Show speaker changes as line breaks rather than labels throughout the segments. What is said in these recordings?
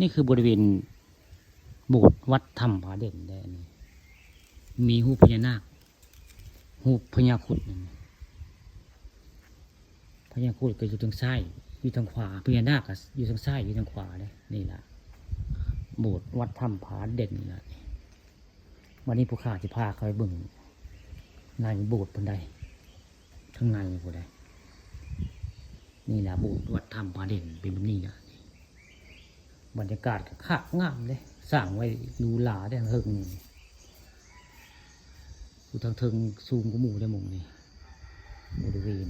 นี่คือบริเวณโบสถ์วัดถ้ำผาเด่นได้นี่มีรูปพญานาครูปพญาครุฑพญาครุฑก็อยู่ทางซ้ายอยู่ทางขวาพญานาคก็อยู่ทางซ้ายอยู่ทางขวาเลยนี่แหละโบสถ์วัดถ้ำผาเด่นนะวันนี้ผู้ข้าจะพาเขาไปเบิ่งในโบสถ์บนใดข้างในบนใดนี่แหละโบสถ์วัดถ้ำผาเด่นเป็นแบบนี้นะบรรยากาศก็ขางามเลยสร้างไว้ดูหลาได้เฮิงอยู่ทางเทิงซูมก็หมู่ได้หมู่นี่บริเวณ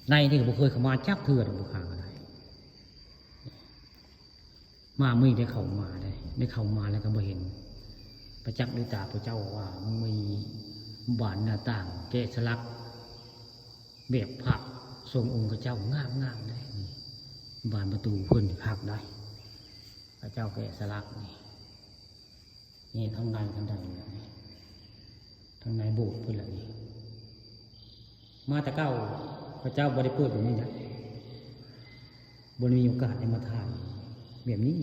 ในนี่ก็บ่เคยเข้ามาจับเถื่อนบุคคลอะไรมาไม่ได้เข้ามาได้เข้ามาแล้วก็บ่เห็นประจักษ์ด้วยตาพระเจ้าว่ามีบานหน้าต่างแกะสลักแบบพระทรงองค์พระเจ้างามได้บานประตูเพิ่นหักได้พระเจ้าแกะสลักนี่ทั้งในทั้งใดทั้งในโบสถ์เพิ่นละนี่มาแต่เก้าพระเจ้าบ่ได้เปิดแบบนี้นะบ่มีโอกาสได้มาถ่ายแบบนี้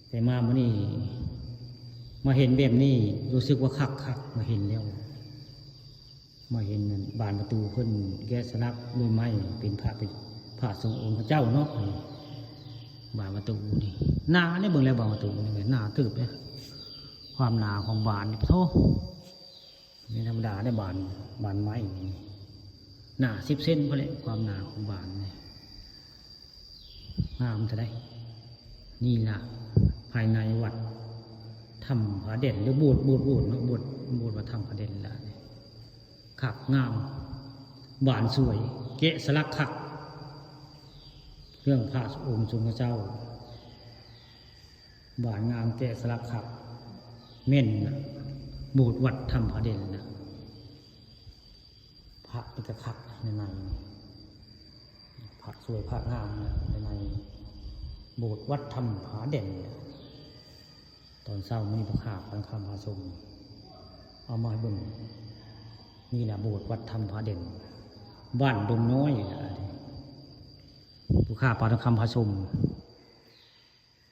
แต่มามื้อนี้มาเห็นแบบนี้รู้สึกว่าคักมาเห็นแล้วมาเห็นบานประตูเพิ่นแกะสลักด้วยไม้เป็นพระทรงองค์พระเจ้าเนาะบานประตูนี่หนาเนี่ยเบิ่งแล้วบานประตูนี่หนาตึบเลยความหนาของบานโธ่ไม่ธรรมดาได้บานไม้หนา10 เซนพอเลยความหนาของบานนี่งามจะได้นี่ล่ะภายในวัดถ้ำผาเด่นหรือโบสถ์เนาะโบสถ์วัดถ้ำผาเด่นล่ะขักงามบานสวยเกะสลักขักเรื่องพระองค์ทรงพระเจ้าบานงามแกะสลักขักเม่นนะโบสถ์วัดถ้ำผาเด่นนะพระเป็นกระขักในพระสวยพระงามนะในโบสถ์วัดถ้ำผาเด่นตอนเช้ามีพระขาพระคำพระทรงเอามาให้เบิ่งนี่แหละโบสถ์วัดถ้ำผาเด่นบ้านดงน้อยผู้ข้าปาทองคำพระชม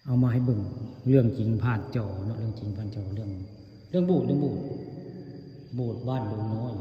เอามาให้เบิ่งเรื่องจริงผ่านจอเนาะเรื่องจริงผ่านจอเรื่องโบสถ์บ้านดงน้อย